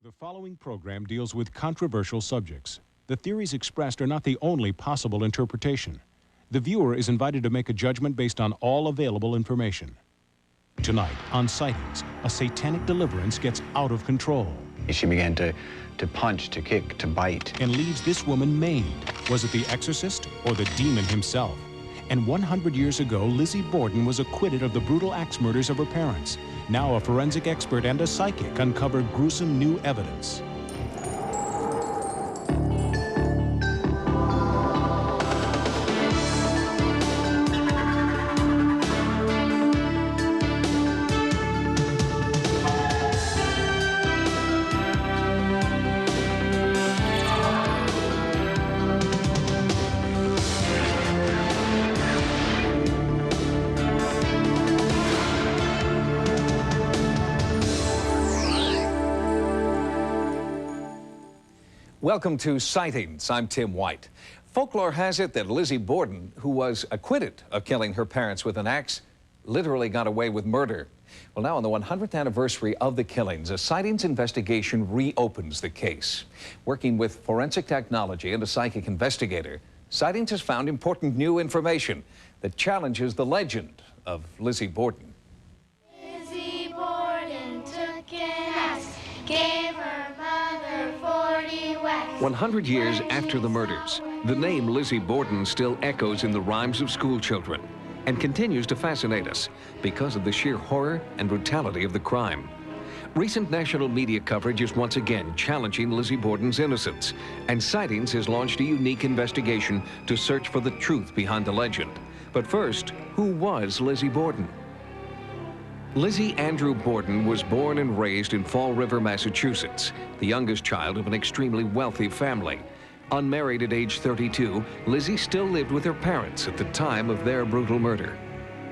The following program deals with controversial subjects. The theories expressed are not the only possible interpretation. The viewer is invited to make a judgment based on all available information. Tonight, on Sightings, a satanic deliverance gets out of control. She began to punch, to kick, to bite. And leaves this woman maimed. Was it the exorcist or the demon himself? And 100 years ago, Lizzie Borden was acquitted of the brutal axe murders of her parents. Now a forensic expert and a psychic uncovered gruesome new evidence. Welcome to Sightings. I'm Tim White. Folklore has it that Lizzie Borden, who was acquitted of killing her parents with an axe, literally got away with murder. Well, now on the 100th anniversary of the killings, a Sightings investigation reopens the case. Working with forensic technology and a psychic investigator, Sightings has found important new information that challenges the legend of Lizzie Borden. Lizzie Borden took an axe, gave her mother 40 whacks. 100 years after the murders, the name Lizzie Borden still echoes in the rhymes of school children and continues to fascinate us because of the sheer horror and brutality of the crime. Recent national media coverage is once again challenging Lizzie Borden's innocence, and Sightings has launched a unique investigation to search for the truth behind the legend. But first, who was Lizzie Borden? Lizzie Andrew Borden was born and raised in Fall River, Massachusetts, the youngest child of an extremely wealthy family. Unmarried at age 32, Lizzie still lived with her parents at the time of their brutal murder.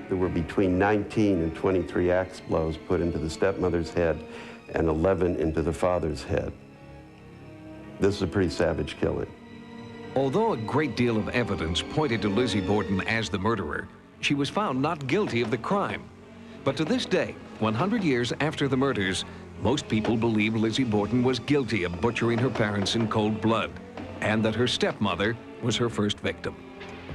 There were between 19 and 23 axe blows put into the stepmother's head and 11 into the father's head. This is a pretty savage killing. Although a great deal of evidence pointed to Lizzie Borden as the murderer, she was found not guilty of the crime. But to this day, 100 years after the murders, most people believe Lizzie Borden was guilty of butchering her parents in cold blood, and that her stepmother was her first victim.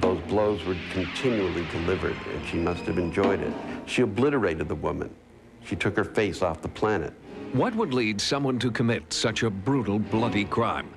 Those blows were continually delivered, and she must have enjoyed it. She obliterated the woman. She took her face off the planet. What would lead someone to commit such a brutal, bloody crime?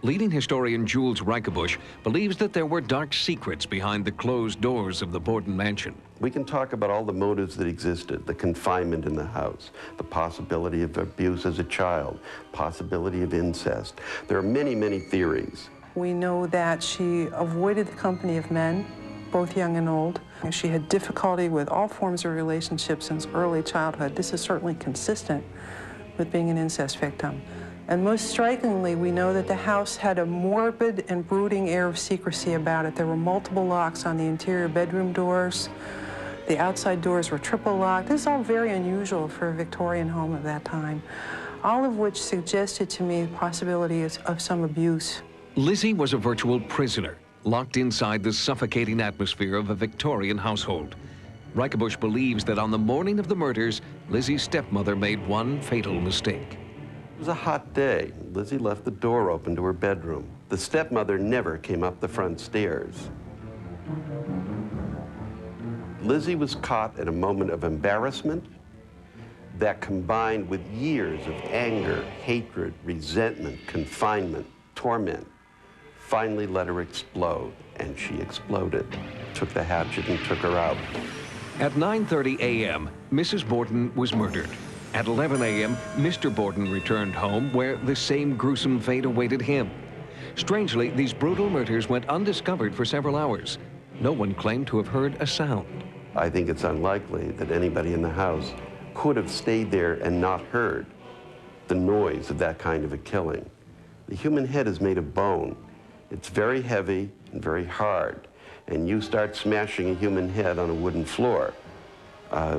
Leading historian Jules Reichebusch believes that there were dark secrets behind the closed doors of the Borden mansion. We can talk about all the motives that existed, the confinement in the house, the possibility of abuse as a child, possibility of incest. There are many, many theories. We know that she avoided the company of men, both young and old. She had difficulty with all forms of relationships since early childhood. This is certainly consistent with being an incest victim. And most strikingly, we know that the house had a morbid and brooding air of secrecy about it. There were multiple locks on the interior bedroom doors. The outside doors were triple locked. This is all very unusual for a Victorian home of that time, all of which suggested to me the possibility of some abuse. Lizzie was a virtual prisoner, locked inside the suffocating atmosphere of a Victorian household. Reichebusch believes that on the morning of the murders, Lizzie's stepmother made one fatal mistake. It was a hot day. Lizzie left the door open to her bedroom. The stepmother never came up the front stairs. Lizzie was caught in a moment of embarrassment that, combined with years of anger, hatred, resentment, confinement, torment, finally let her explode, and she exploded. Took the hatchet and took her out. At 9:30 a.m., Mrs. Borden was murdered. At 11 a.m., Mr. Borden returned home where the same gruesome fate awaited him. Strangely, these brutal murders went undiscovered for several hours. No one claimed to have heard a sound. I think it's unlikely that anybody in the house could have stayed there and not heard the noise of that kind of a killing. The human head is made of bone. It's very heavy and very hard. And you start smashing a human head on a wooden floor,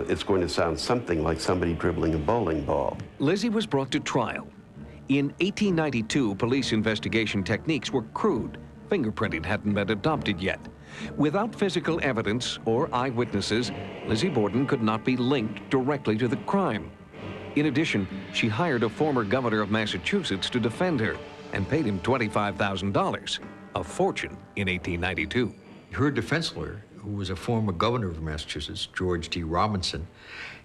it's going to sound something like somebody dribbling a bowling ball. Lizzie was brought to trial. In 1892, police investigation techniques were crude. Fingerprinting hadn't been adopted yet. Without physical evidence or eyewitnesses, Lizzie Borden could not be linked directly to the crime. In addition, she hired a former governor of Massachusetts to defend her and paid him $25,000, a fortune in 1892. Her defense lawyer, who was a former governor of Massachusetts, George D. Robinson,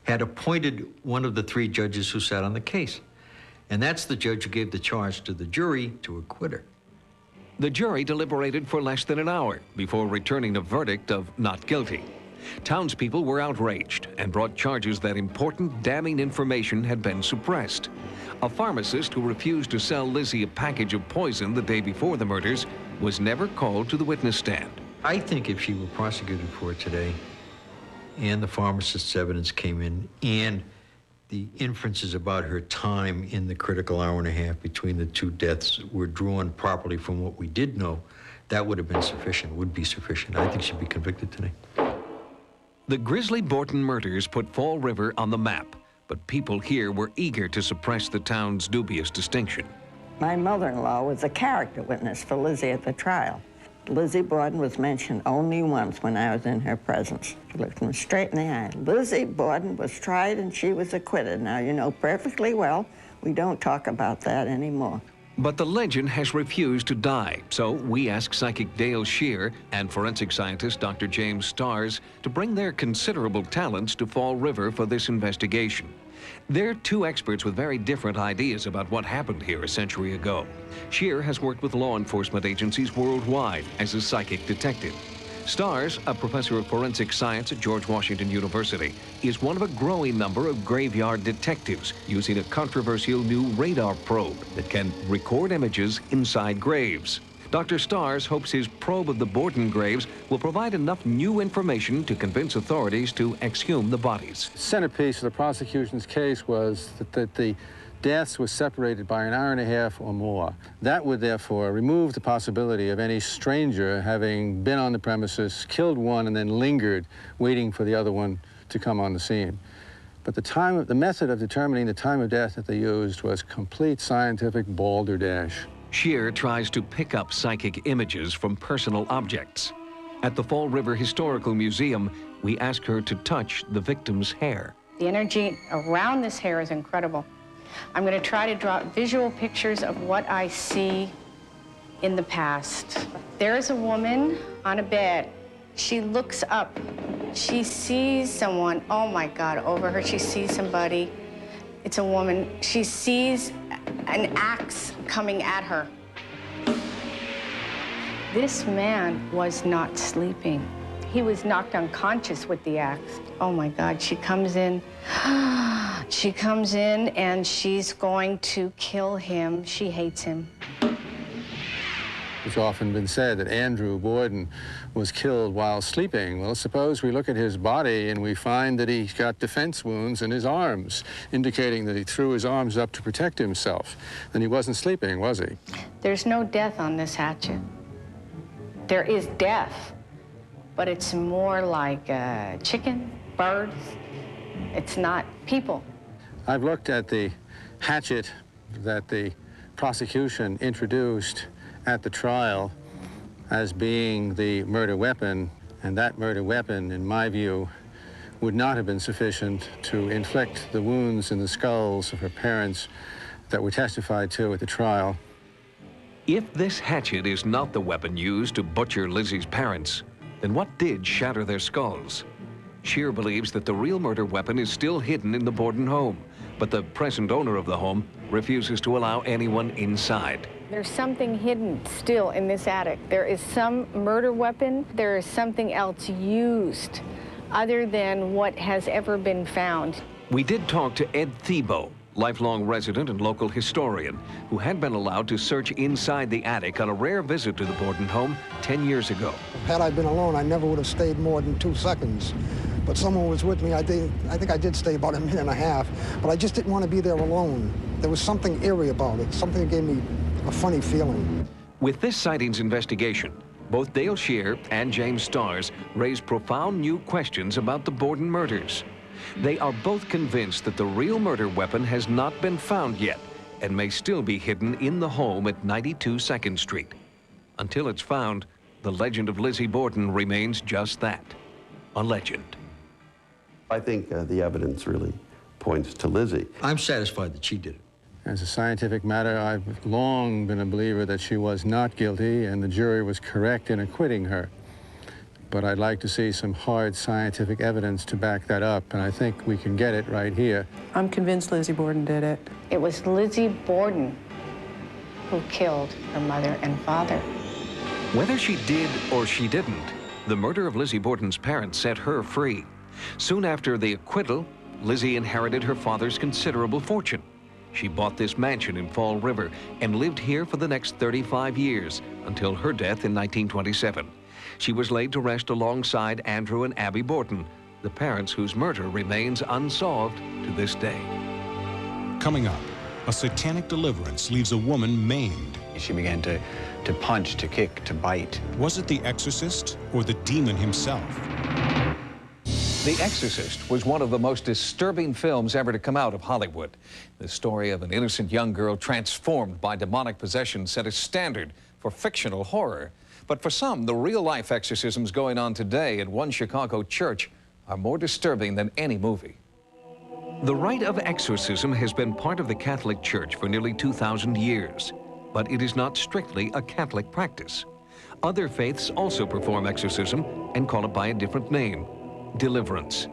had appointed one of the 3 judges who sat on the case. And that's the judge who gave the charge to the jury to acquit her. The jury deliberated for less than an hour before returning a verdict of not guilty. Townspeople were outraged and brought charges that important, damning information had been suppressed. A pharmacist who refused to sell Lizzie a package of poison the day before the murders was never called to the witness stand. I think if she were prosecuted for it today, and the pharmacist's evidence came in, and the inferences about her time in the critical hour and a half between the 2 deaths were drawn properly from what we did know, that would have been sufficient, would be sufficient. I think she'd be convicted today. The grisly Borton murders put Fall River on the map, but people here were eager to suppress the town's dubious distinction. My mother-in-law was a character witness for Lizzie at the trial. Lizzie Borden was mentioned only once when I was in her presence. She looked me straight in the eye. Lizzie Borden was tried and she was acquitted. Now, you know perfectly well, we don't talk about that anymore. But the legend has refused to die, so we asked psychic Dale Shear and forensic scientist Dr. James Stars to bring their considerable talents to Fall River for this investigation. They're 2 experts with very different ideas about what happened here a century ago. Shear has worked with law enforcement agencies worldwide as a psychic detective. Stars, a professor of forensic science at George Washington University, is one of a growing number of graveyard detectives using a controversial new radar probe that can record images inside graves. Dr. Stars hopes his probe of the Borden graves will provide enough new information to convince authorities to exhume the bodies. The centerpiece of the prosecution's case was that the deaths were separated by an hour and a half or more. That would therefore remove the possibility of any stranger having been on the premises, killed one, and then lingered, waiting for the other one to come on the scene. But the method of determining the time of death that they used was complete scientific balderdash. Shear tries to pick up psychic images from personal objects. At the Fall River Historical Museum, we ask her to touch the victim's hair. The energy around this hair is incredible. I'm going to try to draw visual pictures of what I see in the past. There's a woman on a bed. She looks up. She sees someone, oh my God, over her. She sees somebody. It's a woman. She sees an axe coming at her. This man was not sleeping. He was knocked unconscious with the axe. Oh my God, she comes in. She comes in and she's going to kill him. She hates him. It's often been said that Andrew Borden was killed while sleeping. Well, suppose we look at his body and we find that he's got defense wounds in his arms, indicating that he threw his arms up to protect himself. Then he wasn't sleeping, was he? There's no death on this hatchet. There is death, but it's more like chicken, birds. It's not people. I've looked at the hatchet that the prosecution introduced at the trial as being the murder weapon, and that murder weapon, in my view, would not have been sufficient to inflict the wounds in the skulls of her parents that were testified to at the trial. If this hatchet is not the weapon used to butcher Lizzie's parents, then what did shatter their skulls? Shear believes that the real murder weapon is still hidden in the Borden home, but the present owner of the home refuses to allow anyone inside. There's something hidden still in this attic. There is some murder weapon. There is something else used other than what has ever been found. We did talk to Ed Thiebaud, lifelong resident and local historian, who had been allowed to search inside the attic on a rare visit to the Borden home 10 years ago. Had I been alone, I never would have stayed more than 2 seconds. But someone was with me. I think I did stay about a minute and a half, but I just didn't want to be there alone. There was something eerie about it, something that gave me a funny feeling. With this sightings investigation, both Dale Shear and James Stars raised profound new questions about the Borden murders. They are both convinced that the real murder weapon has not been found yet and may still be hidden in the home at 92 2nd Street. Until it's found, the legend of Lizzie Borden remains just that, a legend. I think the evidence really points to Lizzie. I'm satisfied that she did it. As a scientific matter, I've long been a believer that she was not guilty, and the jury was correct in acquitting her. But I'd like to see some hard scientific evidence to back that up, and I think we can get it right here. I'm convinced Lizzie Borden did it. It was Lizzie Borden who killed her mother and father. Whether she did or she didn't, the murder of Lizzie Borden's parents set her free. Soon after the acquittal, Lizzie inherited her father's considerable fortune. She bought this mansion in Fall River and lived here for the next 35 years until her death in 1927. She was laid to rest alongside Andrew and Abby Borden, the parents whose murder remains unsolved to this day. Coming up, a satanic deliverance leaves a woman maimed. She began to punch, to kick, to bite. Was it the exorcist or the demon himself? The Exorcist was one of the most disturbing films ever to come out of Hollywood. The story of an innocent young girl transformed by demonic possession set a standard for fictional horror. But for some, the real-life exorcisms going on today at one Chicago church are more disturbing than any movie. The rite of exorcism has been part of the Catholic Church for nearly 2,000 years, but it is not strictly a Catholic practice. Other faiths also perform exorcism and call it by a different name: deliverance.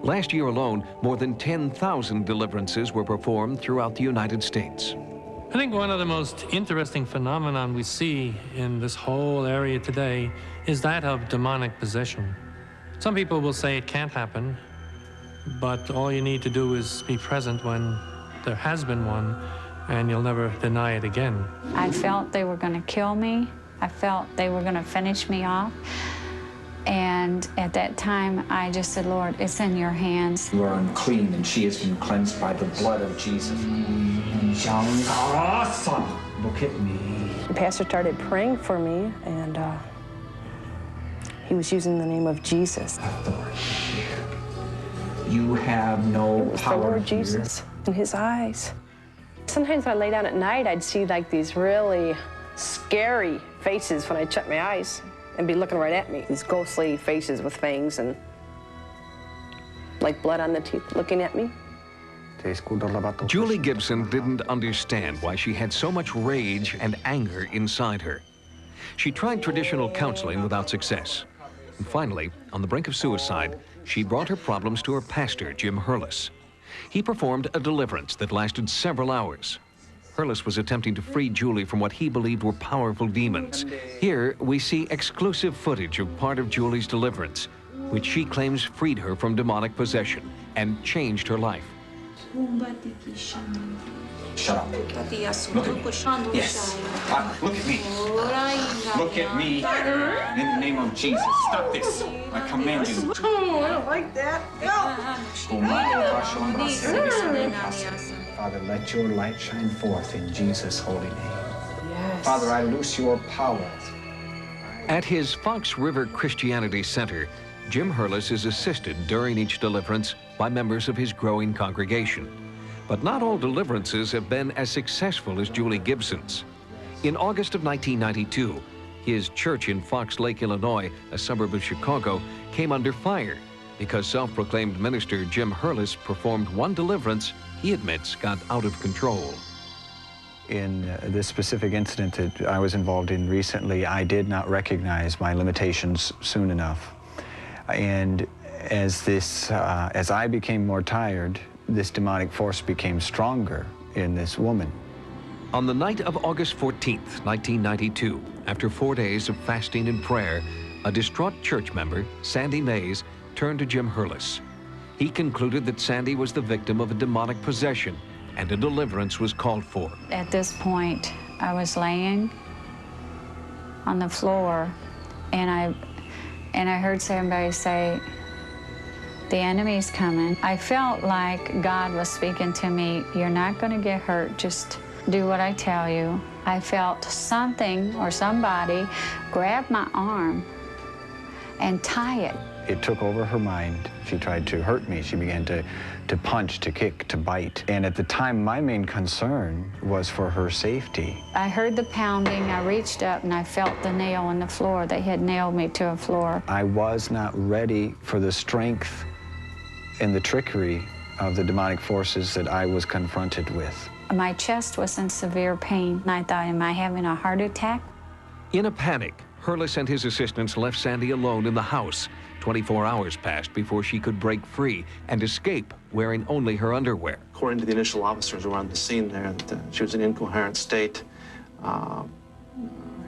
Last year alone, more than 10,000 deliverances were performed throughout the United States. I think one of the most interesting phenomenon we see in this whole area today is that of demonic possession. Some people will say it can't happen, but all you need to do is be present when there has been one, and you'll never deny it again. I felt they were going to kill me. I felt they were going to finish me off. And at that time, I just said, Lord, it's in your hands. You are unclean, and she has been cleansed by the blood of Jesus. Look at me. The pastor started praying for me, and he was using the name of Jesus. You have no power. The Lord Jesus in his eyes. Sometimes when I lay down at night, I'd see like these really scary faces when I shut my eyes and be looking right at me. These ghostly faces with fangs and like blood on the teeth looking at me. Julie Gibson didn't understand why she had so much rage and anger inside her. She tried traditional counseling without success. And finally, on the brink of suicide, she brought her problems to her pastor, Jim Hurlis. He performed a deliverance that lasted several hours. Hurlis was attempting to free Julie from what he believed were powerful demons. Here, we see exclusive footage of part of Julie's deliverance, which she claims freed her from demonic possession and changed her life. Shut up. Look at me. Yes. Look at me. Look at me. In the name of Jesus, stop this. I command you. Oh, I don't like that. Father, let your light shine forth in Jesus' holy name. Yes. Father, I loose your power. At his Fox River Christianity Center, Jim Hurlis is assisted during each deliverance by members of his growing congregation. But not all deliverances have been as successful as Julie Gibson's. In August of 1992, his church in Fox Lake, Illinois, a suburb of Chicago, came under fire because self-proclaimed minister Jim Hurlis performed one deliverance he admits got out of control. In this specific incident that I was involved in recently, I did not recognize my limitations soon enough. And as I became more tired, this demonic force became stronger in this woman. On the night of August 14th, 1992, after 4 days of fasting and prayer, a distraught church member, Sandy Mays, turned to Jim Hurlis. He concluded that Sandy was the victim of a demonic possession and a deliverance was called for. At this point, I was laying on the floor and I heard somebody say, "The enemy's coming." I felt like God was speaking to me, "You're not going to get hurt, just do what I tell you." I felt something or somebody grab my arm and tie it. It took over her mind. She tried to hurt me. She began to punch, to kick, to bite. And at the time, my main concern was for her safety. I heard the pounding. I reached up and I felt the nail in the floor. They had nailed me to a floor. I was not ready for the strength and the trickery of the demonic forces that I was confronted with. My chest was in severe pain, and I thought, am I having a heart attack? In a panic, Hurlis and his assistants left Sandy alone in the house. 24 hours passed before she could break free and escape wearing only her underwear. According to the initial officers who were on the scene there, that she was in an incoherent state,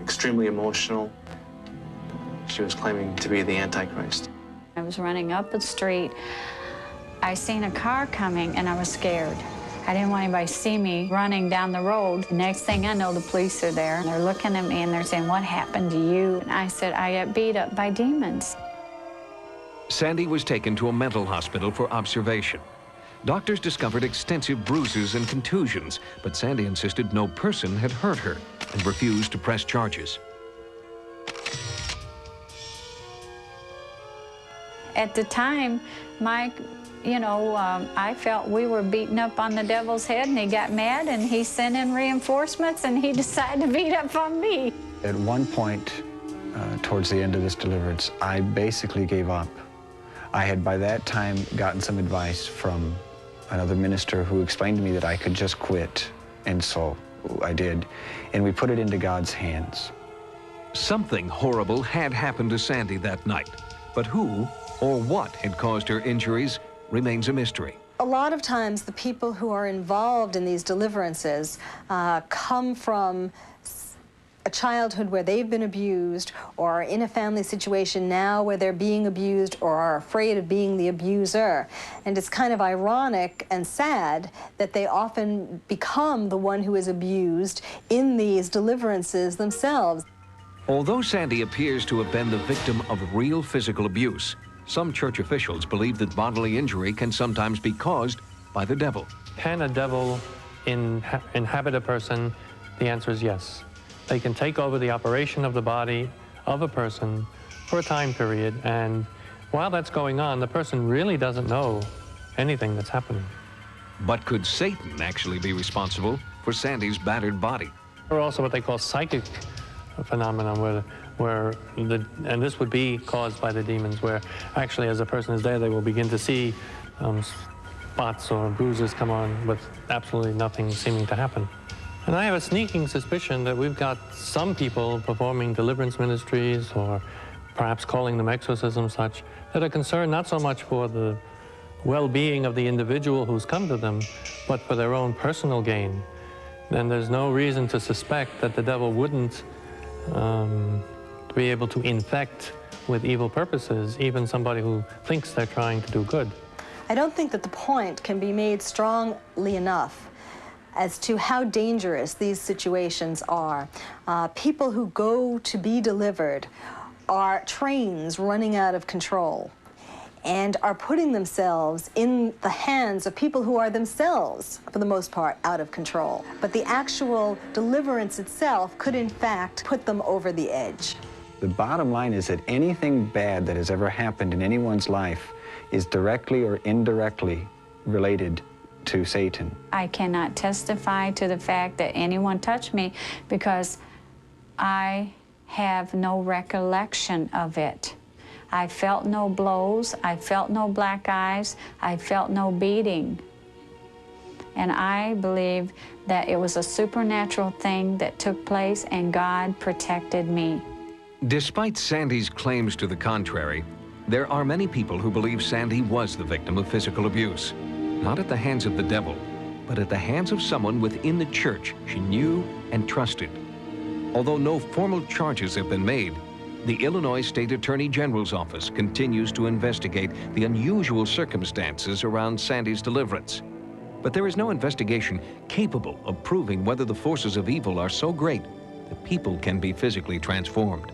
extremely emotional. She was claiming to be the Antichrist. I was running up the street. I seen a car coming, and I was scared. I didn't want anybody to see me running down the road. Next thing I know, the police are there, and they're looking at me, and they're saying, what happened to you? And I said, I got beat up by demons. Sandy was taken to a mental hospital for observation. Doctors discovered extensive bruises and contusions, but Sandy insisted no person had hurt her and refused to press charges. At the time, Mike, I felt we were beating up on the devil's head, and he got mad, and he sent in reinforcements, and he decided to beat up on me. At one point, towards the end of this deliverance, I basically gave up. I had by that time gotten some advice from another minister who explained to me that I could just quit, and so I did, and we put it into God's hands. Something horrible had happened to Sandy that night, but who or what had caused her injuries remains a mystery. A lot of times the people who are involved in these deliverances come from a childhood where they've been abused, or are in a family situation now where they're being abused, or are afraid of being the abuser. And it's kind of ironic and sad that they often become the one who is abused in these deliverances themselves. Although Sandy appears to have been the victim of real physical abuse, some church officials believe that bodily injury can sometimes be caused by the devil. Can a devil inhabit a person? The answer is yes. They can take over the operation of the body of a person for a time period, and while that's going on, the person really doesn't know anything that's happening. But could Satan actually be responsible for Sandy's battered body? Or also what they call psychic phenomenon, and this would be caused by the demons, where actually as a person is there, they will begin to see spots or bruises come on with absolutely nothing seeming to happen. And I have a sneaking suspicion that we've got some people performing deliverance ministries, or perhaps calling them exorcisms such, that are concerned not so much for the well-being of the individual who's come to them, but for their own personal gain. And there's no reason to suspect that the devil wouldn't be able to infect with evil purposes even somebody who thinks they're trying to do good. I don't think that the point can be made strongly enough as to how dangerous these situations are. People who go to be delivered are trains running out of control and are putting themselves in the hands of people who are themselves, for the most part, out of control. But the actual deliverance itself could, in fact, put them over the edge. The bottom line is that anything bad that has ever happened in anyone's life is directly or indirectly related to Satan. I cannot testify to the fact that anyone touched me because I have no recollection of it. I felt no blows, I felt no black eyes, I felt no beating. And I believe that it was a supernatural thing that took place, and God protected me. Despite Sandy's claims to the contrary, there are many people who believe Sandy was the victim of physical abuse. Not at the hands of the devil, but at the hands of someone within the church she knew and trusted. Although no formal charges have been made, the Illinois State Attorney General's office continues to investigate the unusual circumstances around Sandy's deliverance. But there is no investigation capable of proving whether the forces of evil are so great that people can be physically transformed.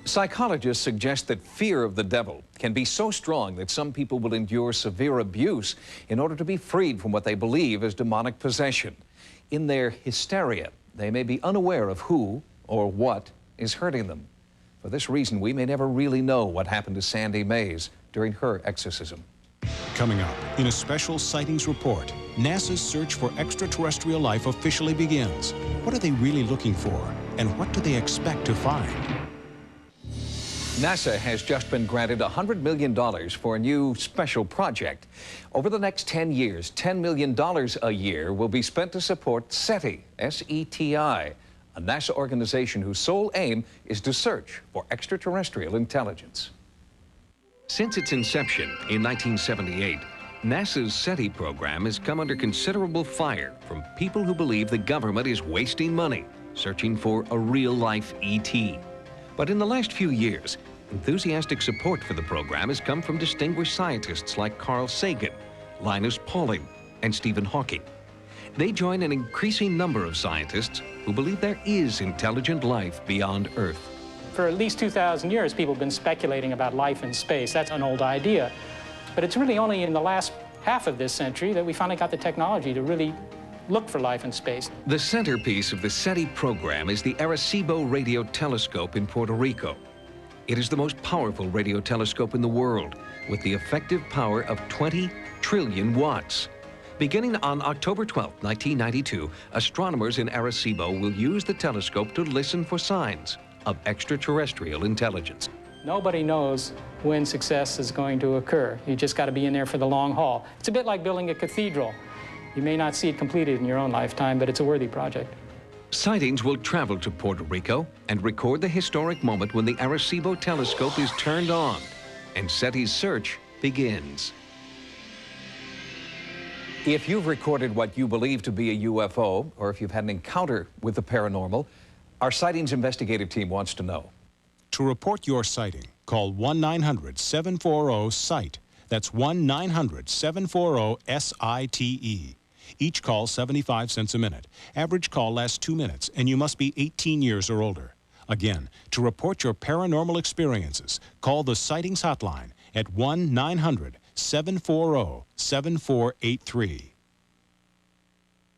Psychologists suggest that fear of the devil can be so strong that some people will endure severe abuse in order to be freed from what they believe is demonic possession. In their hysteria, they may be unaware of who or what is hurting them. For this reason, we may never really know what happened to Sandy Mays during her exorcism. Coming up in a special sightings report, NASA's search for extraterrestrial life officially begins. What are they really looking for, and what do they expect to find? NASA has just been granted $100 million for a new special project. Over the next 10 years, $10 million a year will be spent to support SETI, S-E-T-I, a NASA organization whose sole aim is to search for extraterrestrial intelligence. Since its inception in 1978, NASA's SETI program has come under considerable fire from people who believe the government is wasting money searching for a real-life ET. But in the last few years, enthusiastic support for the program has come from distinguished scientists like Carl Sagan, Linus Pauling, and Stephen Hawking. They join an increasing number of scientists who believe there is intelligent life beyond Earth. For at least 2,000 years, people have been speculating about life in space. That's an old idea. But it's really only in the last half of this century that we finally got the technology to really look for life in space. The centerpiece of the SETI program is the Arecibo radio telescope in Puerto Rico. It is the most powerful radio telescope in the world, with the effective power of 20 trillion watts. Beginning on October 12, 1992, astronomers in Arecibo will use the telescope to listen for signs of extraterrestrial intelligence. Nobody knows when success is going to occur. You just got to be in there for the long haul. It's a bit like building a cathedral. You may not see it completed in your own lifetime, but it's a worthy project. Sightings will travel to Puerto Rico and record the historic moment when the Arecibo telescope is turned on and SETI's search begins. If you've recorded what you believe to be a UFO, or if you've had an encounter with the paranormal, our Sightings investigative team wants to know. To report your sighting, call 1-900-740-SIGHT. That's 1-900-740-SITE. Each call 75 cents a minute. Average call lasts 2 minutes, and you must be 18 years or older. Again, to report your paranormal experiences, call the Sightings hotline at 1-900-740-7483.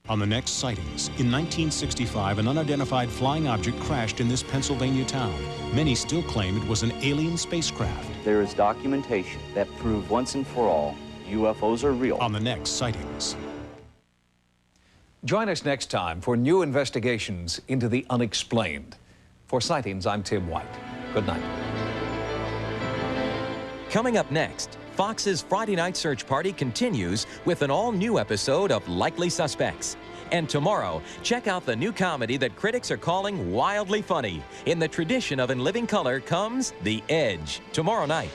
On the next Sightings, in 1965, an unidentified flying object crashed in this Pennsylvania town. Many still claim it was an alien spacecraft. There is documentation that proved once and for all UFOs are real. On the next Sightings. Join us next time for new investigations into the unexplained. For Sightings, I'm Tim White. Good night. Coming up next, Fox's Friday Night Search Party continues with an all-new episode of Likely Suspects. And tomorrow, check out the new comedy that critics are calling wildly funny. In the tradition of In Living Color comes The Edge, tomorrow night.